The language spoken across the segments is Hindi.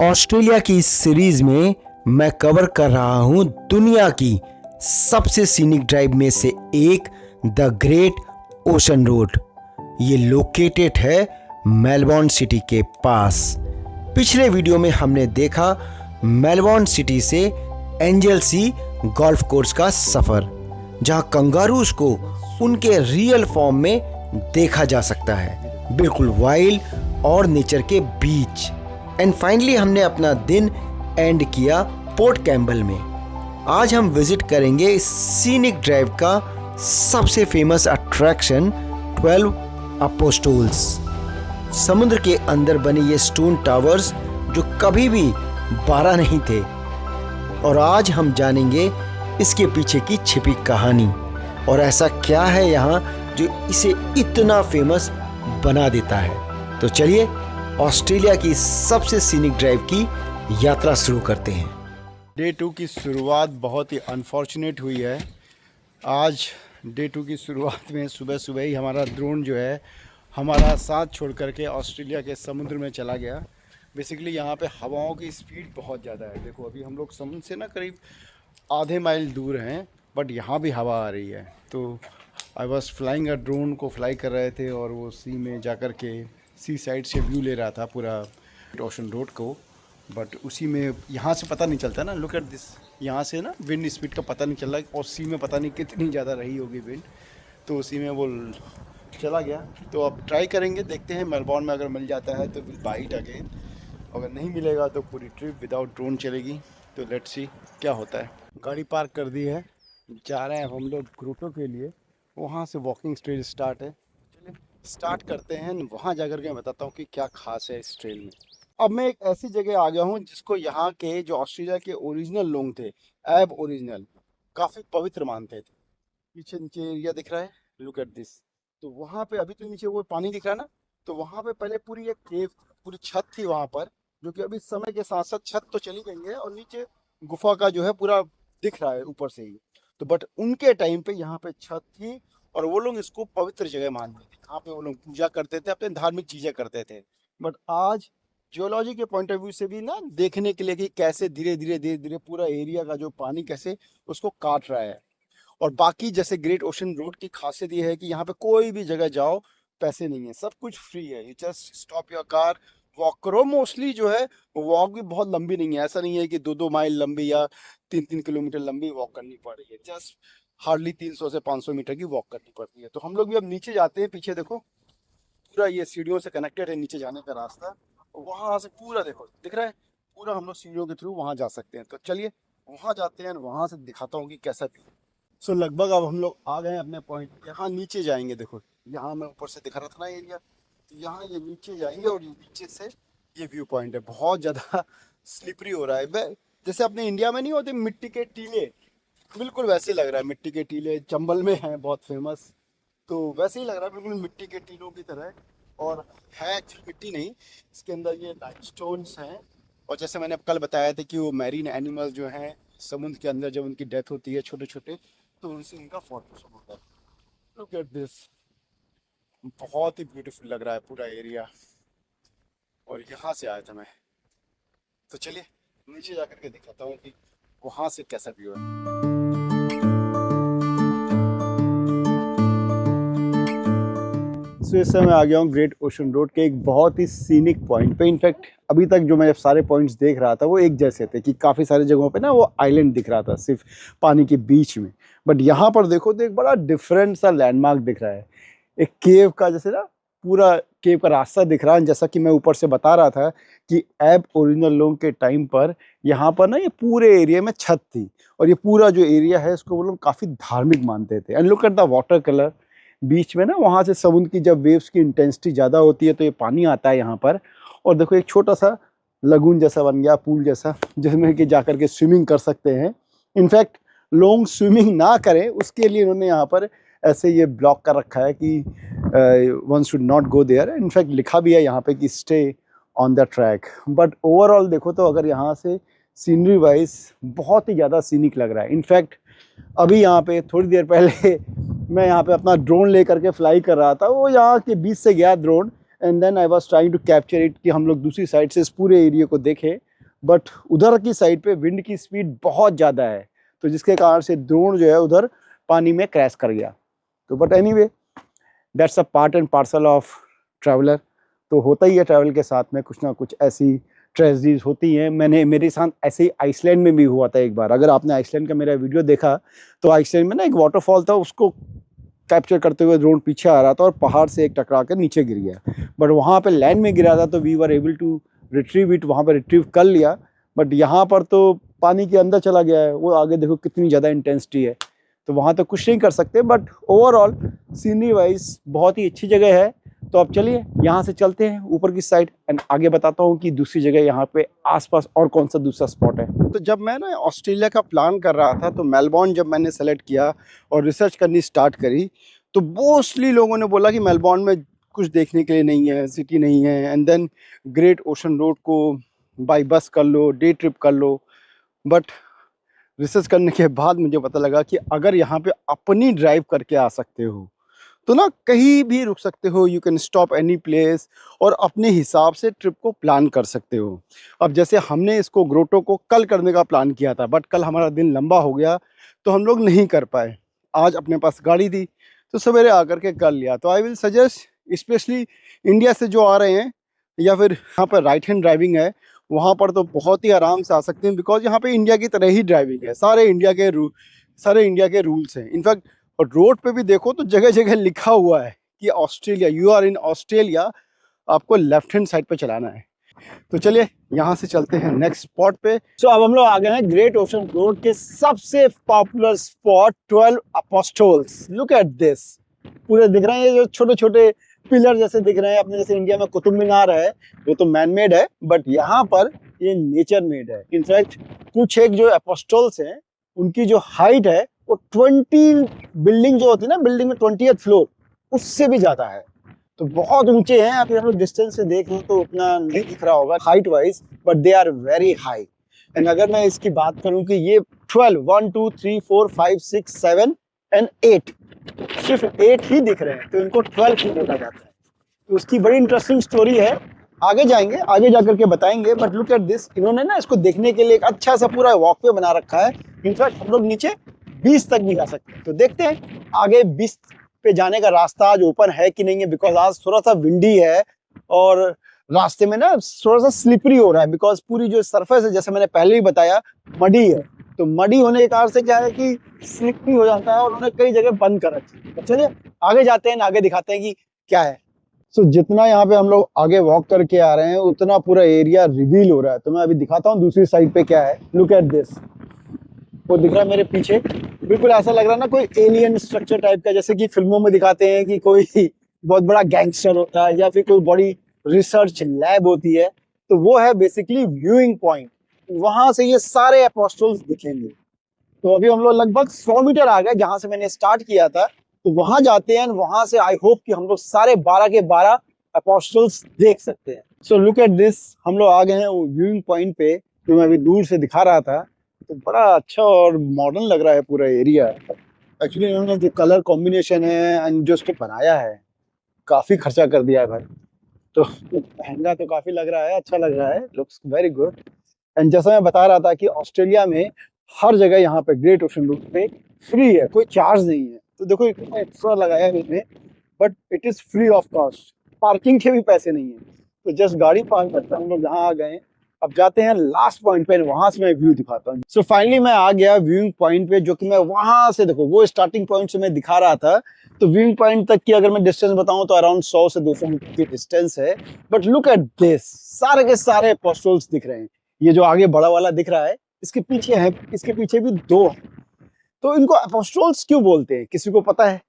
ऑस्ट्रेलिया की इस सीरीज में मैं कवर कर रहा हूं दुनिया की सबसे सीनिक ड्राइव में से एक, द ग्रेट ओशन रोड। ये लोकेटेड है मेलबोर्न सिटी के पास। पिछले वीडियो में हमने देखा मेलबोर्न सिटी से एंजल सी गोल्फ कोर्स का सफर, जहां कंगारूज को उनके रियल फॉर्म में देखा जा सकता है, बिल्कुल वाइल्ड और नेचर के बीच। एंड फाइनली हमने अपना दिन एंड किया पोर्ट कैम्पबेल में। आज हम विजिट करेंगे सीनिक ड्राइव का सबसे फेमस अट्रैक्शन 12 अपोस्टोल्स। समुद्र के अंदर बने ये स्टोन टावर्स जो कभी भी 12 नहीं थे, और आज हम जानेंगे इसके पीछे की छिपी कहानी और ऐसा क्या है यहाँ जो इसे इतना फेमस बना देता है। तो चलिए ऑस्ट्रेलिया की सबसे सीनिक ड्राइव की यात्रा शुरू करते हैं। डे 2 की शुरुआत बहुत ही अनफॉर्चुनेट हुई है। आज डे 2 की शुरुआत में सुबह सुबह ही हमारा ड्रोन जो है हमारा साथ छोड़ करके ऑस्ट्रेलिया के समुद्र में चला गया। बेसिकली यहाँ पे हवाओं की स्पीड बहुत ज़्यादा है। देखो अभी हम लोग समुद्र से ना करीब आधे माइल दूर हैं, बट यहाँ भी हवा आ रही है। तो I was flying a drone को फ्लाई कर रहे थे और वो सी में जा कर के सी साइड से व्यू ले रहा था पूरा ओशन रोड को। बट उसी में यहाँ से पता नहीं चलता ना, लुक एट दिस, यहाँ से ना विंड स्पीड का पता नहीं चल रहा है और सी में पता नहीं कितनी ज़्यादा रही होगी विंड, तो उसी में वो चला गया। तो अब ट्राई करेंगे, देखते हैं मेलबोर्न में अगर मिल जाता है तो विल बाई इट अगेन, अगर नहीं मिलेगा तो पूरी ट्रिप विदाउट ड्रोन चलेगी। तो लेट्स सी क्या होता है। गाड़ी पार्क कर दी है, जा रहे हैं हम लोग ग्रोटो के लिए। वहाँ से वॉकिंग ट्रेल स्टार्ट है। चलिए स्टार्ट करते हैं, वहाँ जाकर के मैं बताता हूँ कि क्या खास है इस ट्रेल में। अब मैं एक ऐसी जगह आ गया हूँ जिसको यहाँ के जो ऑस्ट्रेलिया के ओरिजिनल लोग थे, एब ओरिजिनल, काफ़ी पवित्र मानते थे। पीछे नीचे एरिया दिख रहा है, लुक एट दिस। तो वहाँ पे अभी तो नीचे वो पानी दिख रहा है ना, तो वहाँ पे पहले पूरी एक केव, पूरी छत थी वहाँ पर, जो कि अभी समय के साथ साथ छत तो चली गई है और नीचे गुफा का जो है पूरा दिख रहा है ऊपर से ही। तो बट उनके टाइम पे यहाँ पे छत थी और वो लोग इसको पवित्र जगह मानते थे। यहाँ पे वो लोग पूजा करते थे, अपने धार्मिक चीजें करते थे। बट आज जियोलॉजी के पॉइंट ऑफ व्यू से भी ना देखने के लिए कि कैसे धीरे धीरे पूरा एरिया का जो पानी कैसे उसको काट रहा है। और बाकी जैसे ग्रेट ओशन रोड की खासियत ये है कि यहाँ पे कोई भी जगह जाओ पैसे नहीं है, सब कुछ फ्री है। You just stop your car, walk करो। मोस्टली जो है वॉक भी बहुत लंबी नहीं है, ऐसा नहीं है कि 2-2 माइल लंबी या 3-3 किलोमीटर लंबी वॉक करनी पड़ रही है। जस्ट हार्डली 300 से 500 मीटर की वॉक करनी पड़ती है। तो हम लोग भी अब नीचे जाते हैं। पीछे देखो पूरा ये सीढ़ियों से कनेक्टेड है नीचे जाने का रास्ता, वहाँ से पूरा देखो दिख रहा है, पूरा हम लोग सीढ़ियों के थ्रू वहाँ जा सकते हैं। तो चलिए वहाँ जाते हैं, वहाँ से दिखाता हूँ कि कैसा भी। सो लगभग अब हम लोग आ गए हैं अपने पॉइंट। यहाँ नीचे जाएंगे, देखो यहाँ मैं ऊपर से दिखा रहा था ना एरिया, तो यहाँ ये नीचे जाएंगे और नीचे से ये व्यू पॉइंट है। बहुत ज़्यादा स्लिपरी हो रहा है, जैसे अपने इंडिया में नहीं होते मिट्टी के टीले, बिल्कुल वैसे लग रहा है। मिट्टी के टीले चंबल में हैं बहुत फेमस, तो वैसे ही लग रहा है बिल्कुल मिट्टी के टीलों की तरह। और है एक्चुअली मिट्टी नहीं, इसके अंदर ये लाइमस्टोन्स हैं। और जैसे मैंने कल बताया था कि वो मैरीन एनिमल्स जो हैं समुद्र के अंदर जब उनकी डेथ होती है छोटे छोटे, तो उनसे इनका फॉर्मेशन होता है। लुक एट दिस, बहुत ही ब्यूटीफुल लग रहा है पूरा एरिया। और यहाँ से आया था मैं, तो चलिए नीचे जाकर के दिखाता हूँ कि वहाँ से कैसा व्यू है। इस समय आ गया हूँ ग्रेट ओशन रोड के एक बहुत ही सीनिक पॉइंट पे। इनफैक्ट अभी तक जो मैं सारे पॉइंट्स देख रहा था वो एक जैसे थे, कि काफ़ी सारी जगहों पे ना वो आइलैंड दिख रहा था सिर्फ पानी के बीच में। बट यहाँ पर देखो तो एक बड़ा डिफरेंट सा लैंडमार्क दिख रहा है, एक केव का, जैसे ना पूरा केव का रास्ता दिख रहा है। जैसा कि मैं ऊपर से बता रहा था कि एब ओरिजिनल लोगों के टाइम पर यहाँ पर ना ये पूरे एरिया में छत थी, और ये पूरा जो एरिया है इसको वो लोग काफ़ी धार्मिक मानते थे। And look at the water colour, बीच में ना वहाँ से समुद्र की जब वेव्स की इंटेंसिटी ज़्यादा होती है तो ये पानी आता है यहाँ पर। और देखो एक छोटा सा लगून जैसा बन गया, पूल जैसा, जिसमें कि जाकर के स्विमिंग कर सकते हैं। इनफैक्ट लोग स्विमिंग ना करें उसके लिए इन्होंने यहाँ पर ऐसे ये ब्लॉक कर रखा है कि one should not go there. In fact लिखा भी है यहाँ पे कि stay on the track. But overall देखो तो अगर यहाँ से सीनरी वाइज बहुत ही ज़्यादा सीनिक लग रहा है। इनफैक्ट अभी यहाँ पे थोड़ी देर पहले मैं यहाँ पे अपना ड्रोन ले करके फ्लाई कर रहा था, वो यहाँ के बीच से गया drone, and then I was trying to capture it कि हम लोग दूसरी साइड से इस पूरे एरिया को देखें। बट उधर की साइड पे विंड की स्पीड बहुत ज़्यादा है, तो जिसके कारण से ड्रोन जो है उधर पानी में क्रैश कर गया। तो but anyway, that's a part and parcel of traveller. तो होता ही है ट्रैवल के साथ में कुछ ना कुछ ऐसी ट्रेजेडीज होती हैं। मेरे साथ ऐसे ही आइसलैंड में भी हुआ था एक बार। अगर आपने आइसलैंड का मेरा वीडियो देखा तो आइसलैंड में ना एक वाटरफॉल था, उसको कैप्चर करते हुए ड्रोन पीछे आ रहा था और पहाड़ से एक टकरा कर नीचे गिर गया। बट वहाँ पे लैंड में गिरा था तो we were able to retrieve it, वहाँ पर रिट्रीव कर लिया। बट यहाँ पर तो पानी के अंदर चला गया है, वो आगे देखो कितनी ज़्यादा इंटेंसिटी है, तो वहाँ तो कुछ नहीं कर सकते। बट ओवरऑल सीनरी वाइज बहुत ही अच्छी जगह है। तो अब चलिए यहाँ से चलते हैं ऊपर की साइड एंड आगे बताता हूँ कि दूसरी जगह यहाँ पे आसपास और कौन सा दूसरा स्पॉट है। तो जब मैं ना ऑस्ट्रेलिया का प्लान कर रहा था तो मेलबॉर्न जब मैंने सेलेक्ट किया और रिसर्च करनी स्टार्ट करी तो मोस्टली लोगों ने बोला कि मेलबॉर्न में कुछ देखने के लिए नहीं है, सिटी नहीं है, and then great ocean road को बाई बस कर लो, डे ट्रिप कर लो। बट रिसर्च करने के बाद मुझे पता लगा कि अगर यहाँ पे अपनी ड्राइव करके आ सकते हो तो ना कहीं भी रुक सकते हो, you can stop any place और अपने हिसाब से ट्रिप को प्लान कर सकते हो। अब जैसे हमने इसको ग्रोटो को कल करने का प्लान किया था, बट कल हमारा दिन लंबा हो गया तो हम लोग नहीं कर पाए। आज अपने पास गाड़ी थी तो सवेरे आकर के कर लिया। तो I will suggest, specially India से जो आ रहे हैं या फिर यहाँ पर राइट हैंड ड्राइविंग है, वहाँ पर तो बहुत ही आराम से आ सकते हैं, बिकॉज यहाँ पे इंडिया की तरह ही ड्राइविंग है। सारे इंडिया के रूल्स हैं। इनफैक्ट और रोड पे भी देखो तो जगह जगह लिखा हुआ है कि Australia, you are in Australia, आपको लेफ्ट हैंड साइड पे चलाना है। तो चलिए यहाँ से चलते हैं नेक्स्ट स्पॉट पे। सो अब हम लोग आ गए हैं ग्रेट ओशन रोड के सबसे popular spot 12 apostles. Look at this, पूरे दिख रहे हैं, ये जो छोटे छोटे पिलर जैसे दिख रहे हैं। अपने जैसे इंडिया में कुतुब मीनार है, वो तो मैन मेड है, बट यहाँ पर ये नेचर मेड है। इनफैक्ट कुछ एक जो अपोस्टल्स हैं उनकी जो हाइट है वो 20 बिल्डिंग जो होती है ना, बिल्डिंग में 20th फ्लोर, उससे भी ज्यादा है। तो बहुत ऊंचे हैं। आप यहाँ डिस्टेंस से देख लो तो उतना नहीं दिख रहा होगा height wise, but they are very high. And अगर मैं इसकी बात करूं कि ये 12, 1 2 3 4 5 6 7 एंड 8, सिर्फ 8 ही दिख रहे हैं, तो इनको 12 ही बोला जाता है। तो उसकी बड़ी इंटरेस्टिंग स्टोरी है, आगे जाएंगे, आगे जाकर के बताएंगे। बट लुक एट दिस, इन्होंने ना इसको देखने के लिए एक अच्छा सा पूरा वॉकवे बना रखा है। इनफैक्ट हम लोग नीचे 20 तक भी जा सकते हैं। तो देखते हैं आगे 20 पे जाने का रास्ता आज ओपन है कि नहीं है, बिकॉज आज थोड़ा सा विंडी है और रास्ते में ना थोड़ा सा स्लिपरी हो रहा है, बिकॉज पूरी जो सरफेस है, जैसे मैंने पहले ही बताया, मडी है। तो मडी होने के कारण से क्या है कि स्लिपरी हो जाता है और उन्होंने कई जगह बंद कर रखी है। तो चलिए आगे जाते हैं, आगे दिखाते हैं कि क्या है। सो जितना यहाँ पे हम लोग आगे वॉक करके आ रहे हैं उतना पूरा एरिया रिवील हो रहा है। तो मैं अभी दिखाता हूँ दूसरी साइड पे क्या है। लुक एट दिस, वो दिख रहा है मेरे पीछे, बिल्कुल ऐसा लग रहा है ना कोई एलियन स्ट्रक्चर टाइप का, जैसे कि फिल्मों में दिखाते हैं कि कोई बहुत बड़ा गैंगस्टर होता है या फिर कोई बड़ी रिसर्च लैब होती है। तो वो है बेसिकली व्यूइंग पॉइंट, वहां से ये सारे अपोस्टल्स दिखेंगे। तो अभी हम लोग लगभग 100 मीटर आ गए जहां से मैंने स्टार्ट किया था, तो वहां जाते हैं। वहां से आई होप कि हम लोग सारे 12 के 12 अपोस्टल्स देख सकते हैं। सो लुक एट दिस, हम लोग आ गए हैं व्यूइंग पॉइंट पे, जो मैं अभी दूर से दिखा रहा था। तो बड़ा अच्छा और मॉडर्न लग रहा है पूरा एरिया। एक्चुअली इन्होंने जो कलर कॉम्बिनेशन है एंड जो उसको बनाया है, काफी खर्चा कर दिया है भाई। तो महंगा तो काफी लग रहा है, अच्छा लग रहा है, लुक्स वेरी गुड। एंड जैसा मैं बता रहा था कि ऑस्ट्रेलिया में हर जगह यहाँ पे ग्रेट ओशन रूट पे फ्री है, कोई चार्ज नहीं है। तो देखो इतना एक्स्ट्रा लगाया है इसमें, but it is free of cost. Parking के भी पैसे नहीं है, तो जस्ट गाड़ी पार्क करते हम लोग यहाँ आ गए। अब जाते हैं लास्ट पॉइंट पे, वहां से मैं व्यू दिखाता हूँ। सो फाइनली मैं आ गया व्यूइंग पॉइंट पे, जो कि मैं वहां से, देखो वो स्टार्टिंग पॉइंट से मैं दिखा रहा था। तो व्यूइंग पॉइंट तक की अगर मैं डिस्टेंस बताऊं तो अराउंड 100 से 200 मीटर की डिस्टेंस है। बट लुक एट दिस, सारे के सारे अपोस्टल्स दिख रहे हैं। ये जो आगे बड़ा वाला दिख रहा है, इसके पीछे है, इसके पीछे भी 2 है। तो इनको अपोस्टल्स क्यों बोलते हैं, किसी को पता है?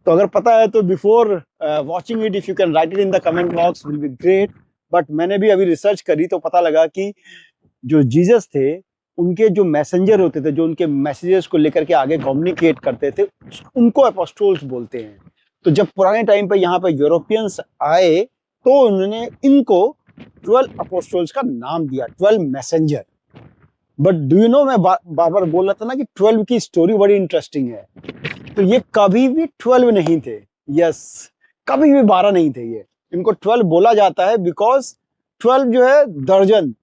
तो अगर पता है तो before watching it, if you can write it in the comment box, will be great. But मैंने भी अभी रिसर्च करी तो पता लगा कि जो जीसस थे, उनके जो मैसेंजर होते थे, जो उनके मैसेजेस को लेकर के आगे कम्युनिकेट करते थे, उनको अपोस्टल्स बोलते हैं। तो जब पुराने टाइम पे यहाँ पे यूरोपियंस आए तो उन्होंने इनको 12 अपोस्टल्स का नाम दिया, 12 messenger. But do you know, मैं बार बार बोल रहा था ना कि 12 की स्टोरी बड़ी इंटरेस्टिंग है। तो ये कभी भी 12 नहीं थे, यस, कभी भी 12 नहीं थे। ये इनको 12 बोला जाता है बिकॉज 12 जो है दर्जन,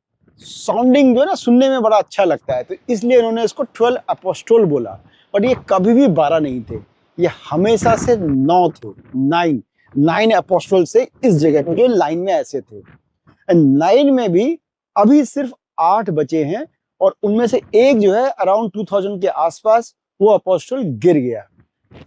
साउंडिंग जो है ना सुनने में बड़ा अच्छा लगता है, तो इसलिए इन्होंने इसको 12 अपोस्टोल बोला। बट ये कभी भी 12 नहीं थे, ये हमेशा से 9 थे, 9 अपोस्टोल से इस जगह पे जो लाइन में ऐसे थे। एंड 9 में भी अभी सिर्फ 8 बचे हैं, और उनमें से एक जो है अराउंड 2000 के आसपास वो अपोस्टोल गिर गया।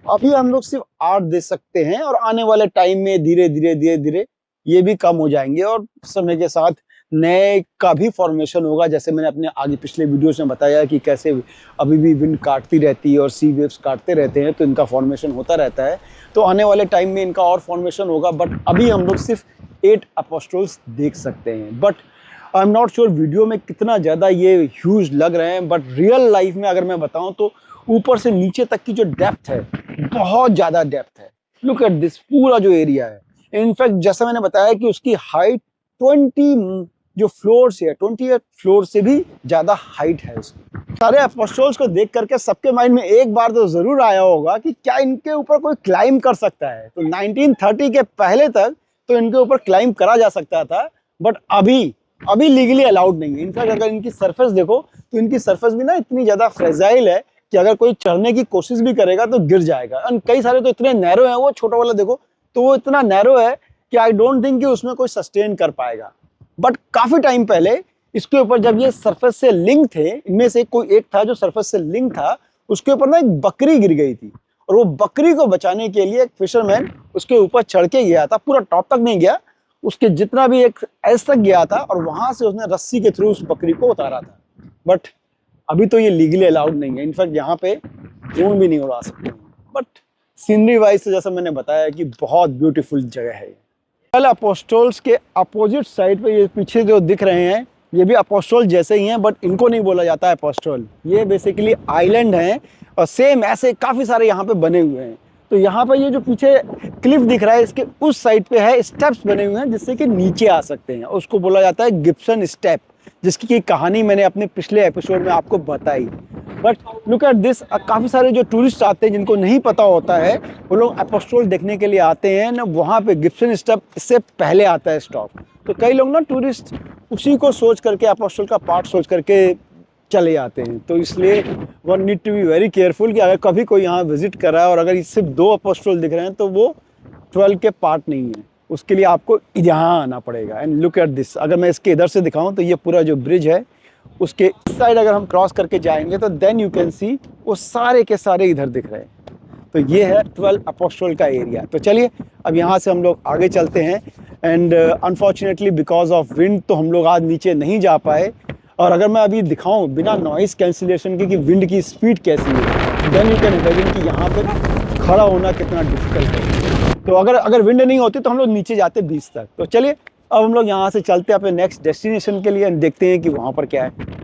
अभी हम लोग सिर्फ 8 दे सकते हैं, और आने वाले टाइम में धीरे धीरे ये भी कम हो जाएंगे, और समय के साथ नए का भी फॉर्मेशन होगा। जैसे मैंने अपने आगे पिछले वीडियोस में बताया कि कैसे अभी भी विंड काटती रहती है और सी वेव्स काटते रहते हैं, तो इनका फॉर्मेशन होता रहता है। तो आने वाले टाइम में इनका और फॉर्मेशन होगा, बट अभी हम लोग सिर्फ 8 अपोस्टल्स देख सकते हैं। But I am not sure video में कितना ज़्यादा ये ह्यूज लग रहे हैं, बट रियल लाइफ में अगर मैं बताऊँ तो ऊपर से नीचे तक की जो डेप्थ है, बहुत ज़्यादा डेप्थ है। लुक एट दिस, पूरा जो एरिया है। इनफैक्ट जैसा मैंने बताया कि उसकी हाइट 20 जो फ्लोर्स है, 20 फ्लोर से भी ज़्यादा हाइट है उसकी। सारे अपोस्टल्स को देख करके सबके माइंड में एक बार तो ज़रूर आया होगा कि क्या इनके ऊपर कोई क्लाइम कर सकता है। तो 1930 के पहले तक तो इनके ऊपर क्लाइम करा जा सकता था, बट अभी लीगली अलाउड नहीं है। इनफैक्ट अगर इनकी सरफेस देखो तो इनकी सरफेस भी ना इतनी ज़्यादा फ्रेजाइल है कि अगर कोई चढ़ने की कोशिश भी करेगा तो गिर जाएगा। और कई सारे तो इतने नैरो हैं, वो छोटा वाला देखो तो वो इतना नैरो है कि आई डोंट थिंक कि उसमें कोई सस्टेन कर पाएगा। बट काफ़ी टाइम पहले इसके ऊपर जब ये सरफेस से लिंक थे, इनमें से कोई एक था जो सरफेस से लिंक था, उसके ऊपर ना एक बकरी गिर गई थी, और वो बकरी को बचाने के लिए एक फिशरमैन उसके ऊपर चढ़ के गया था। पूरा टॉप तक नहीं गया, उसके जितना भी एक एज तक गया था, और वहां से उसने रस्सी के थ्रू उस बकरी को उतारा था। बट अभी तो ये लीगली अलाउड नहीं है। इनफैक्ट यहाँ पे ड्रोन भी नहीं उड़ा सकते। बट सीनरी वाइज से जैसा मैंने बताया कि बहुत ब्यूटीफुल जगह है। 12 अपोस्टल्स के अपोजिट साइड पे ये पीछे जो दिख रहे हैं, ये भी अपोस्टल जैसे ही हैं, बट इनको नहीं बोला जाता है अपोस्टल। ये बेसिकली आइलैंड हैं, और सेम ऐसे काफ़ी सारे यहाँ पे बने हुए हैं। तो यहाँ पे ये जो पीछे क्लिफ दिख रहा है, इसके उस साइड पे है स्टेप्स बने हुए हैं जिससे कि नीचे आ सकते हैं। उसको बोला जाता है गिब्सन स्टेप, जिसकी की कहानी मैंने अपने पिछले एपिसोड में आपको बताई। बट लुक एट दिस, काफ़ी सारे जो टूरिस्ट आते हैं जिनको नहीं पता होता है, वो लोग अपोस्टल देखने के लिए आते हैं ना। वहाँ पे गिब्सन स्टेप इससे पहले आता है स्टॉप। तो कई लोग ना टूरिस्ट उसी को सोच करके, अपोस्टल का पार्ट सोच करके चले जाते हैं। तो इसलिए one need to be very careful कि अगर कभी कोई यहाँ विजिट कर रहा है और अगर सिर्फ 2 अपोस्टल दिख रहे हैं तो वो 12 के पार्ट नहीं है, उसके लिए आपको यहाँ आना पड़ेगा। एंड लुक एट दिस, अगर मैं इसके इधर से दिखाऊं तो ये पूरा जो ब्रिज है उसके इस साइड अगर हम क्रॉस करके जाएंगे तो देन यू कैन सी वो सारे के सारे इधर दिख रहे हैं। तो ये है 12 अपोस्टल का एरिया। तो चलिए अब यहाँ से हम लोग आगे चलते हैं। And unfortunately because of wind तो हम लोग आज नीचे नहीं जा पाए। और अगर मैं अभी दिखाऊं बिना नॉइस कैंसिलेशन के कि विंड की स्पीड कैसी है, देन यू कैन इमेजिन कि यहाँ पे ना खड़ा होना कितना डिफिकल्ट है। तो अगर विंड नहीं होती तो हम लोग नीचे जाते 20 तक। तो चलिए अब हम लोग यहाँ से चलते हैं अपने नेक्स्ट डेस्टिनेशन के लिए, देखते हैं कि वहाँ पर क्या है।